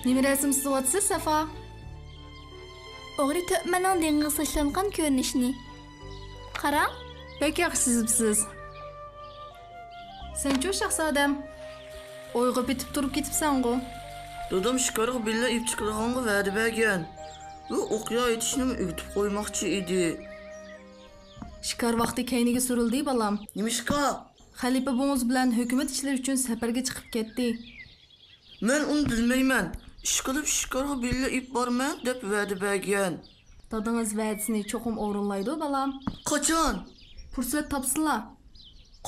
Nima rasm chizyapsiz, Safa? O'g'ri to'pmaning dengiz tashlangan ko'rinishini. Qarang. Bek yaxshi chizibsiz. Sen-chu shahzodam. O'yg'ib bitib turib ketibsan-ku. Dadam shikorig billa ip chiqarganga va'da bergan. U o'qiya yetishni o'g'itib qo'ymoqchi edi. Shikor vaqti kayniga surildi, balam. Nimishqa? Xalifa bo'g'iz bilan hukumat ishlari uchun safarga chiqib ketdi. Men uni bilmayman. Ish qilib shikorig billa ip borman deb va'da bergan. Dadingiz va'dasini cho'qim o'rinlaydi, balam. Qachon? Fursat topsinlar.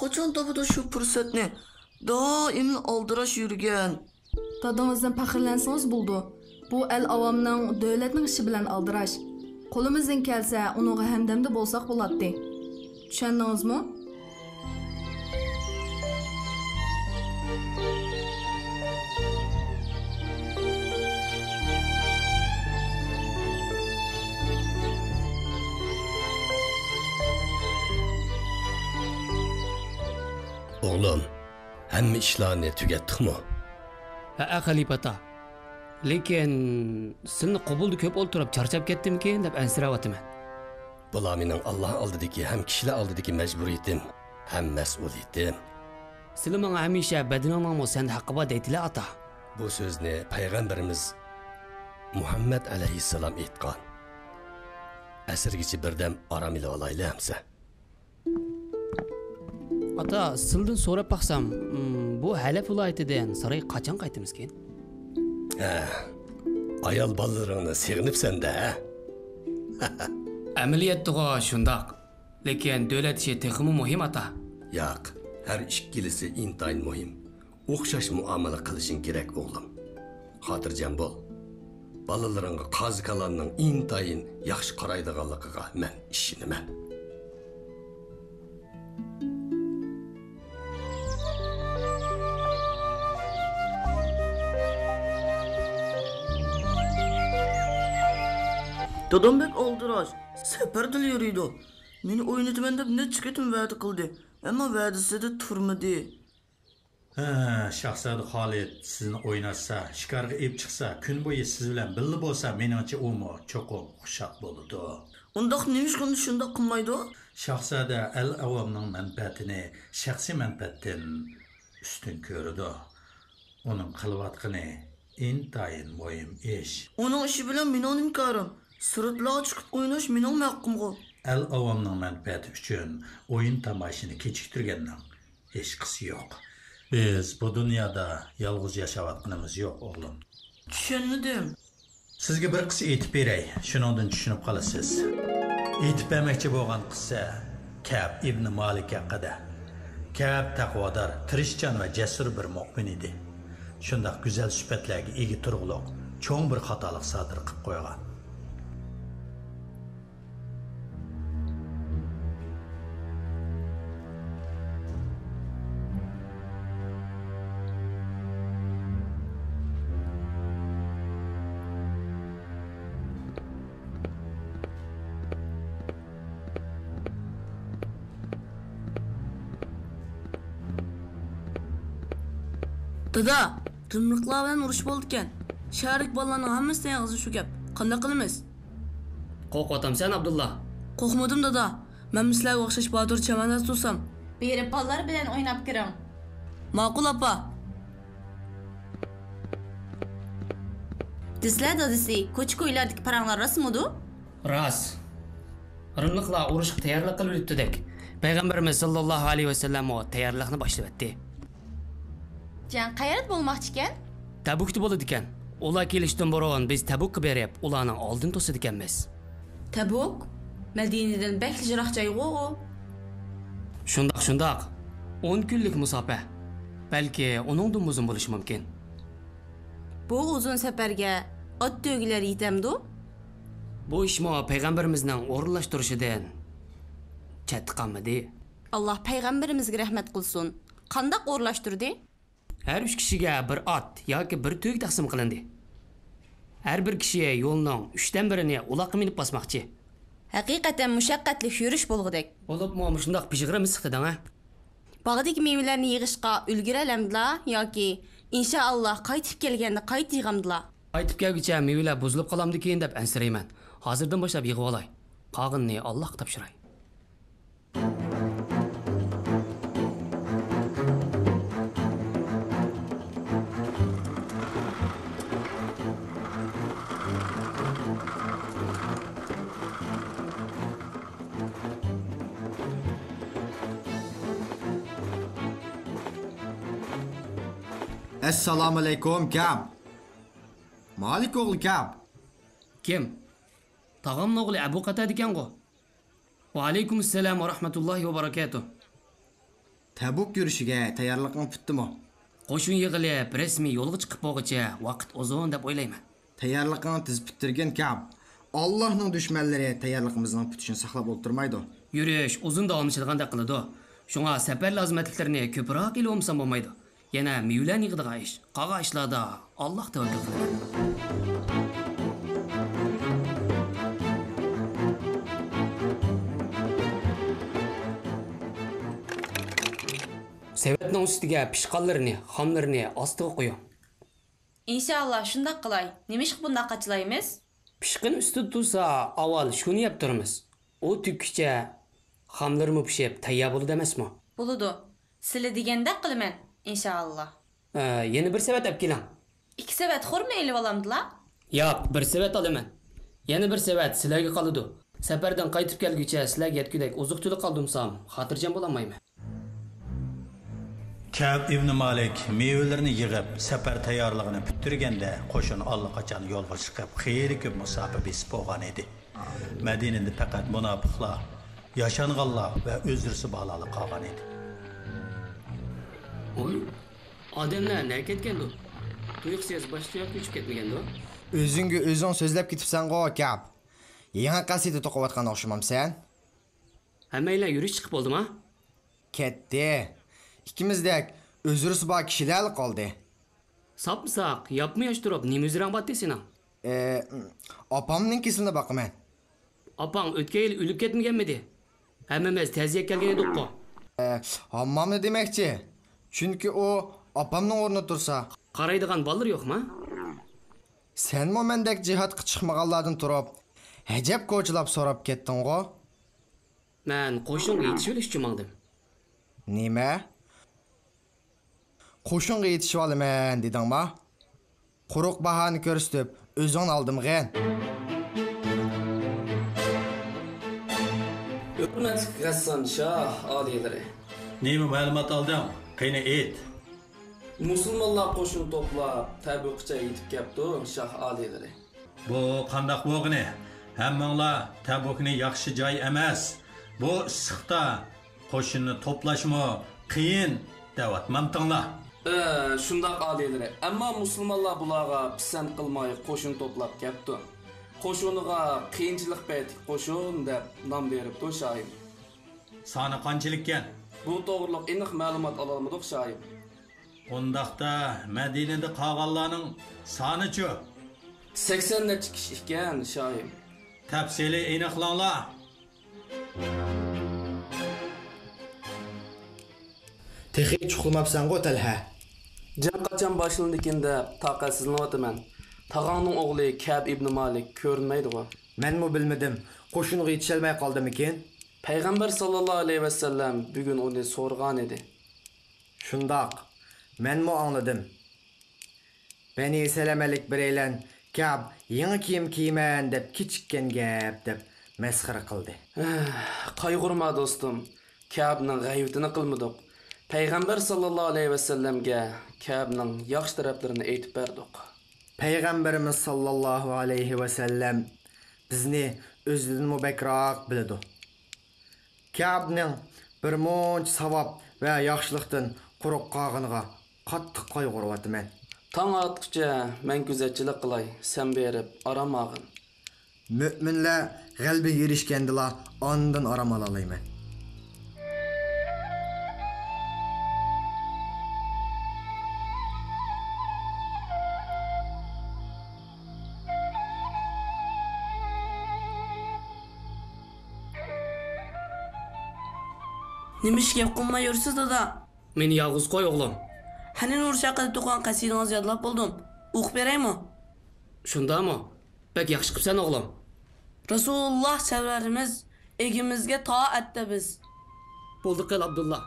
Qachon topadi shu fursatni? Doim aldirash yurgan. Dadingizdan faxrlansangiz bo'ldi. Bu el avomning davlatning ishi bilan aldirash. Qo'limizdan kelsa, uningga hamdamda bo'lsak bo'ladi. Tushundingizmi? Oğlum, hamma ishlarni tugatdikmi? Ha, Xalifata. Lekin sizni qabulda ko'p o'ltirib charchab ketdimkin deb ansirayapman. Bular mening Alloh oldidagi ham kishilar oldidagi majburiyatim, ham mas'uliyatim. Sizlar menga hamisha badiningizmi sen haqqi bor deydilar ata. Bu so'zni payg'ambarimiz Muhammad alayhissalom aytgan. Asrgacha birdam aram ila olayli hamsa. Ata, sizdan so'rab baqsam, bu Halab viloyatidan saroy qachon qaytamizkin? Ayol bolalaringni seg'inibsan-da, ha? Amaliyotda shundoq. Lekin davlat ishi texmi muhim ata. Yo'q, har ikkilisi intayin muhim. O'xshash muomala qilishing kerak o'g'lim. Xotirjam bo'l. Bolalaringga qazikalarning intayin yaxshi qaraydiganligiga men ishonaman. Dadam bek aldirash. Safarda yuriydi. Meni o'ynataman deb necha ketim va'da qildi. Ammo va'dasida turmadi. Shahzoda Xolid sizni o'ynatsa, shikarga ep chiqsa, kun bo'yi siz bilan birga bo'lsa, meningcha u cho'qim xushaq bo'ladi. Undaq nimishqani shundoq qilmaydi? Shahzoda al-avomning manfaatini shaxsiy manfaatdan ustun ko'radi. Uning qilayotgani intayin muhim ish. Uning ishi bilan mening inkorim. Suratlarga chiqib o'ynash mening haqqimga. Al-avomning manfaati uchun o'yin tamoshini kechiktirganning hech qisi yo'q. Biz bu dunyoda yolg'iz yashayotganimiz yo'q, o'g'lim. Tushundim. Sizga bir qissa aytib beray, shuningdan tushunib qolasiz. Aytib bermoqchi bo'lgan qissa Ka'b ibn Malik haqida. Ka'b taqvodor, tirishchan va jasur bir mu'min edi. Shundoq go'zal sifatlarga ega turg'uliq, cho'ng bir xatolik sodir qilib qo'ygan. Dada, rimliqlar bilan urush bo'ldi ekan. Sharik bolalarning hammasining og'zi shu gap. Qanday qilamiz? Qo'rqotamsan Abdullah. Qo'rqmadim dada. Men sizlarga o'xshash bodur chamandas tursam, berib bolalar bilan o'ynab kiring. Ma'qul opa. Sizlar dadasi, ko'ch-ko'ylardagi paranglar rasmidi? Ras. Rimliqlar urushga tayyorlik qilib yuribdi-dek. Payg'ambarimiz sallallohu alayhi vasallam tayyorlikni boshlayapti. Jan qayerda bo'lmoqchi ekan? Tabukda bo'ladi ekan. Ular kelishdan burun biz Tabukka berib, ularning oldin to'sadi ekanmiz. Tabuk? Madinadan bakli jiroq joy-ku. Shundoq. 10 kunlik musofa. Balki uningdan uzun bo'lishi mumkin. Bu uzun safarga ot to'gilar yetamdi? Bu ishmo payg'ambarimizning o'rinlashtirishidan chatqanmidi. Alloh payg'ambarimizga rahmat qilsin. Qandoq o'rinlashtirdi? Her 3 kişiye bir at yoki bir tüyük taqsim qilindi. Her bir kişiye yo'lning 3dan birini uloqqa minib basmoqchi. Haqiqatan mushaqqatli yurish bo'lg'idek. Bo'libmi shundoq pishig'irimiz siqdidan ha? Bog'dagi meyvelarni yig'ishqa ulguralamdilar yoki inshaalloh qaytib kelganda qayt yig'amdilar. Qaytib kelguncha mevalar buzilib qolamdikin deb ansirayman. Hozirdan boshlab yig'ib olay. Qog'inni Allohga topshiray. Assalomu alaykum, Kab. Malik o'g'li Kab. Kim? Tag'amning o'g'li Abu Qatada ekan-ku. Va alaykum assalom va rahmatullohi va barakatuh. Tabuk yurishiga tayyorlig'ing bitdimi? Qo'shin yig'ilib, rasmiy yo'lga chiqib bo'lguncha vaqt uzun deb o'ylayman. Tayyorlig'ini tizib bitirgan Kab. Allohning dushmanlari tayyorlig'imizning bitishini saqlab o'tirmaydi. Yurish uzun davomchiliganda qiladi. Shunga safar lazimatliklarini ko'proq ilib olsam bo'lmaydi. Yana mevlan yig'digan ish, qog'a ishlarda Alloh tavakkal qilaman. Sevatning ustiga pishqanlarini, xamlarini ostiga qo'ying. İnşallah shundoq qilay. Nima ish bundoq qachilaymiz? Pishqin ustida tursa, avval shuni yeb turamiz. U tükkicha xamlarimi pishib tayyor bo'ladi emasmi? Bo'ladi. Sizlar deganda qilaman. İnşallah. Yana bir savat olib keling. 2 savat xurma elib olamdilar? Yo'q, bir savat olaman. Yana bir savat sizlarga qoladi. Safardan qaytib kelguncha sizlarga yetgudak oziq-tuliq qoldirsam, xotirjam bo'lamayman. Kab ibn Malik meyvelerini yig'ib, safar tayyorlig'ini bitirganda qo'shin allaqachon yo'lga chiqib, xeyli ko'p musofa besib bo'lgan edi. Madinada faqat munofiqlar, yashanganlar va o'zlari bolalar qolgan edi. Oy, odamlar nega ketgandi? Tuyuqsiz boshqa yo'q ko'chib ketmagandi? O'zingga o'zing so'zlab ketibsan-ku, Kab. Yangi qasida to'qiyotgan o'xshamamsan? Hammanglar yurish chiqib bo'ldimi? Ketdi. İkimizdek özürüsü bak kişiler kaldı. Sapmısak, yapmaya turib, nima o'zirang batdi seni? Opamning kesilini baqaman. Opang o'tgan yil o'lib ketmaganmidi? Hammamiz ta'ziya kelgan edik-ku. Hammamni demakchi. Chunki u opamning o'rnida tursa, qaraydigan bolalar yo'qmi? Sen momendek jihatga chiqmaganlardan turib, hajab ko'chilab so'rab ketding-ku. Men qo'shinga yetishib olish uchun mangdim. Nima? Qo'shinga yetishib olaman dedingmi? Quruq bahani ko'rsatib, o'zing oldim-g'an. Hurmatli Rasson Shoh oliylari. Nima ma'lumot olding? Qani ayt. Musulmonlar qo'shin to'plab Tabuqcha yetib kelibdi, Shoh oliylari. Bu qandaq bo'lg'ini? Hammanglar Tabukni yaxshi joy emas. Bu issiqda qo'shinni to'plashmi qiyin devatmamtinglar. Shundoq oliylari. Ammo musulmonlar bularga pisand qilmay qo'shin to'plab kelibdi. Qo'shiniga qiyinchilik payti qo'shin deb nom beribdi shoyim. Soni qanchalikkan? Bu to'g'riliq aniq ma'lumot ola olmadik shoyim. Undaqda Madinada qolganlarning soni-chi? 80 necha kishi ekan shoyim. Tafsili aniqlanglar. Texi chuqurmabsan-ku Talha. Jang qachon boshlandikin deb taqatsizlanyapman. Tag'angning o'g'li Kab ibn Malik ko'rinmaydi-ku. Menmi bilmadim. Qo'shinga yetisholmay qoldimikin? Payg'ambar sallallohu alayhi vasallam bugun uni so'rgan edi. Shundoq. Menmi angladim. Beni salamalik bireylan Kab yangi kiyim kiyman deb kichikkan gap deb masxara qildi. Qayg'urma do'stim. Kabning g'aybatini qilmadik. Payg'ambar sallallohu alayhi vasallamga Kabning yaxshi taraflarini aytib berdik. Payg'ambarimiz sallallohu alayhi vasallam bizni o'zidan mubakroq biladi. Kabning bir munch savob va yaxshilikdan quruq qolganiga qattiq qayg'uryapman. Tong atqıca men kuzatchilik qilay, sen berib aram olgin. Müminlar g'albiga erishgandilar, ondan aram olayman. Nima ish gap qilmay yursiz dada? Meni yolg'iz qo'y o'g'lim. Hani nur shaqida to'qon qasidingiz yodlab bo'ldim. O'qib beraymi? Shundami? Bak yaxshi qilibsan o'g'lim. Rasululloh savarimiz egimizga toatda biz. Bo'ldi qil Abdullah.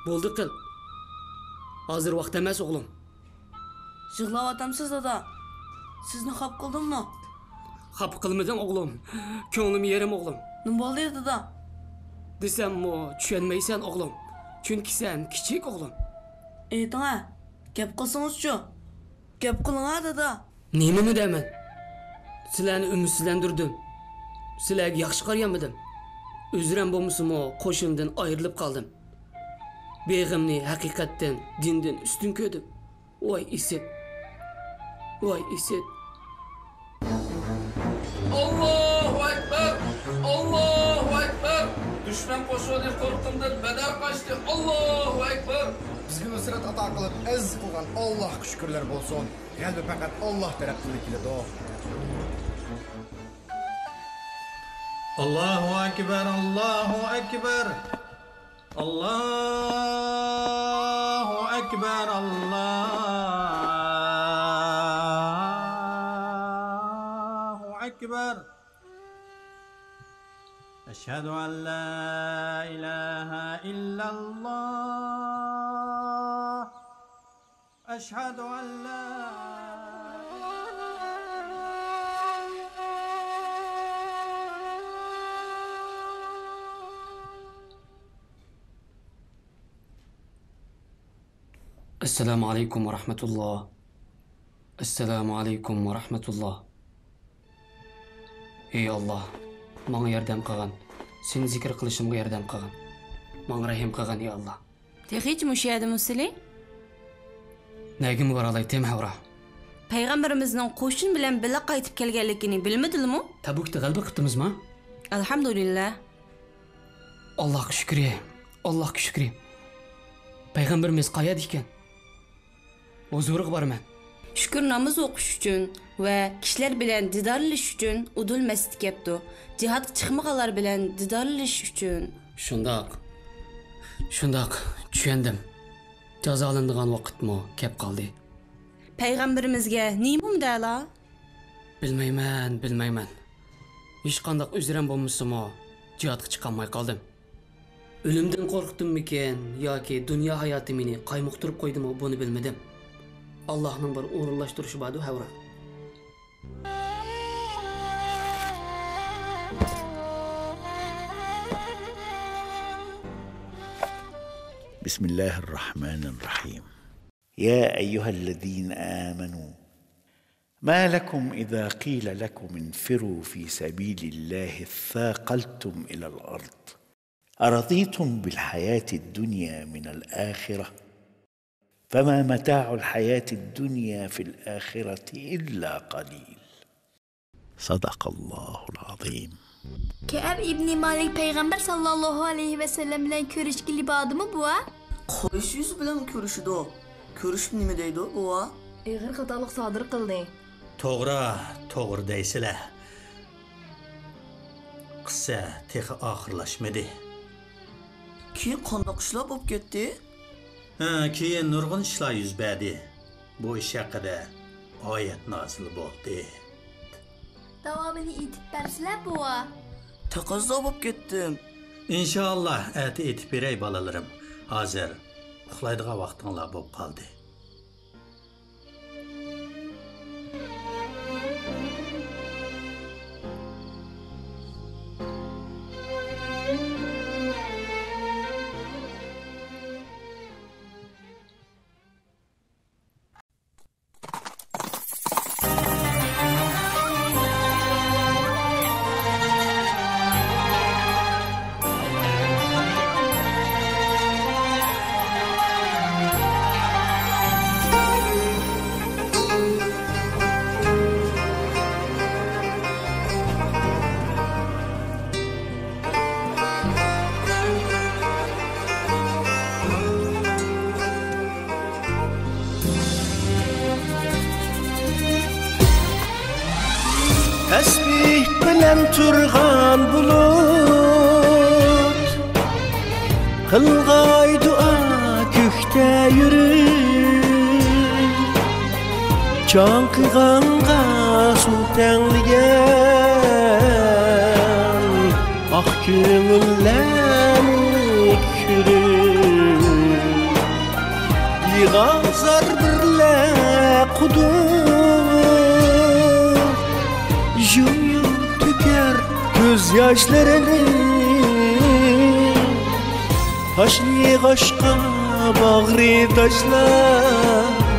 Bo'ldi qil. Hozir vaqt emas o'g'lim. Yig'layapsiz dada. Sizni xaf qildimmi? Xaf qilmadim o'g'lim. Ko'nglim yerim o'g'lim. Nima bo'ldi dada? Desammi, tushunmaysan o'g'lim. Chunki sen kichik o'g'lim. Ayting-a, gap qilsangiz-chi. Gap qiling-a dada. Nimani deyman? Sizlarni umidsizlantirdim. Sizlarga yaxshi qaraganmidim. O'zram bo'lmasam-o, qo'shindan ayrilib qoldim. Beg'imni haqiqatdan, dindan ustun ko'rdim. Voy isit. Voy isit. Allahu akbar. Allahu akbar. Düşman qo'shini qo'rqimdan badar qochdi. Allahu akbar. Bizga nusrat ato qilib, aziz qilgan Allohga shukrlar bo'lsin. Qalbi faqat Alloh tarafdan keladi. Allahu akbar, Allahu akbar. Allahu akbar, Allahu akbar. Eşhedü en la ilahe illallah. Eşhedü en la Assalomu alaykum va rahmatulloh. Assalomu alaykum va rahmatulloh. Ey Alloh, menga yordam qilgin. Seni zikr qilishimga yordam qilgin. Menga rahim qilgin ey Alloh. Texich mushayadimi sizlar? Nagim bor alaytim havra. Payg'ambarimizning qo'shin bilan birga qaytib kelganligini bilmadingmi? Tabukda g'alaba qildimizmi? Alhamdulillah. Allohga shukr. Allohga shukr. Payg'ambarimiz qayerda ekan? Huzuriga borman. Shukr namoz o'qish uchun va kishilar bilan didorlash uchun udul masjid kepti. Jihadga chiqmaganlar bilan didorlash uchun. Shundoq, tushundim. Jazolanadigan vaqtmi kep qoldi. Payg'ambarimizga nima umdala? Bilmayman. Hech qanday o'zram bo'lmasam-o, jihadga chiqolmay qoldim. O'limdan qo'rqdimmikan yoki dunyo hayoti meni qaymoqtirib qo'ydimi, buni bilmadim. Allohning bir o'rinlashtirishi bor-ku, havra. بسم الله الرحمن الرحيم. يا أيها الذين آمنوا ما لكم إذا قيل لكم انفروا في سبيل الله اثاقلتم إلى الأرض أرضيتم بالحياة الدنيا من الآخرة فما متاع الحياة الدنيا في الآخرة إلا قليل. صدق الله العظيم. Ka'b ibn Malik payg'ambar sallallohu alayhi va sallam bilan ko'rishga bordimi buva? Qo'yish yuz bilan ko'rishdi. Ko'rishib nima deydi buva? Ig'ir xatolik sodir qildi. To'g'ri deysizlar. Qissa texi oxirlashmadi. Keyin qandoq ishlar bo'lib ketdi? Keyin nurg'un ishlar yuz berdi. Bu ish haqida oyat nozil bo'ldi. Davomini aytib bersizlar buva. Taqozo bo'lib ketdim. İnşallah ati aytib beray bolalarim. Hozir uxlaydigan vaqtinglar bo'lib qoldi. Tesbih bilen turgan bulut Kılgay dua gökte yürür can kıyğanğa su tənligen ak köngüllerni kürür yığazar birle kudur yum tüker göz yaşlarını taşlı aşka bağrı taşlar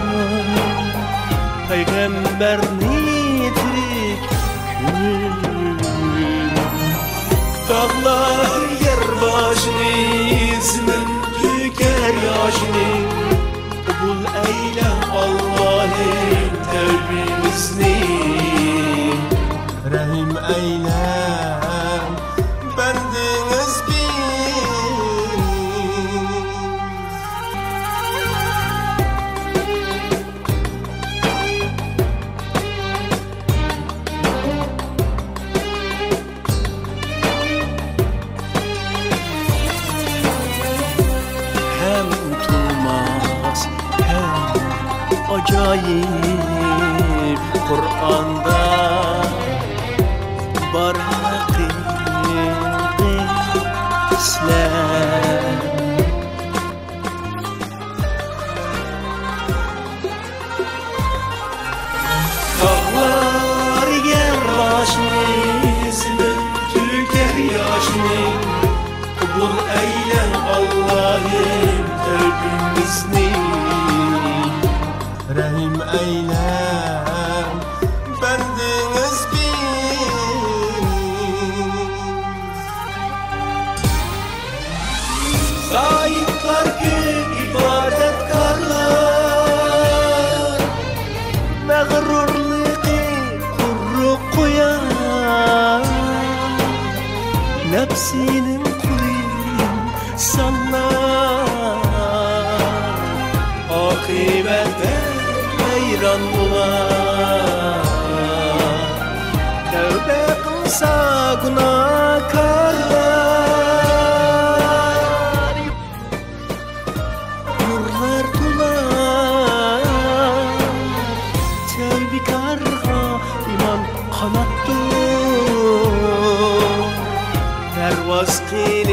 Peygamberni tirik kül Dağlar yer başını izmin tüker yaşını Bul eyle Allah'ın tevbimizni Rahim eyle bendiniz acayip Kur'an'da var hakiki İslam Dağlar yer başını izmin tüker yaşını Bul eylem Allah'ım tevbimizni Rahim eylem bendiniz Zayıflar ki ibadetkarlar Mağrurluğu kuru koyar Nefsinin kuluyum sanlar Akibette hayran bular Tövbe kılsa günahkarlar Nurlar tular Tevbikarga iman kanattır Pervaz kine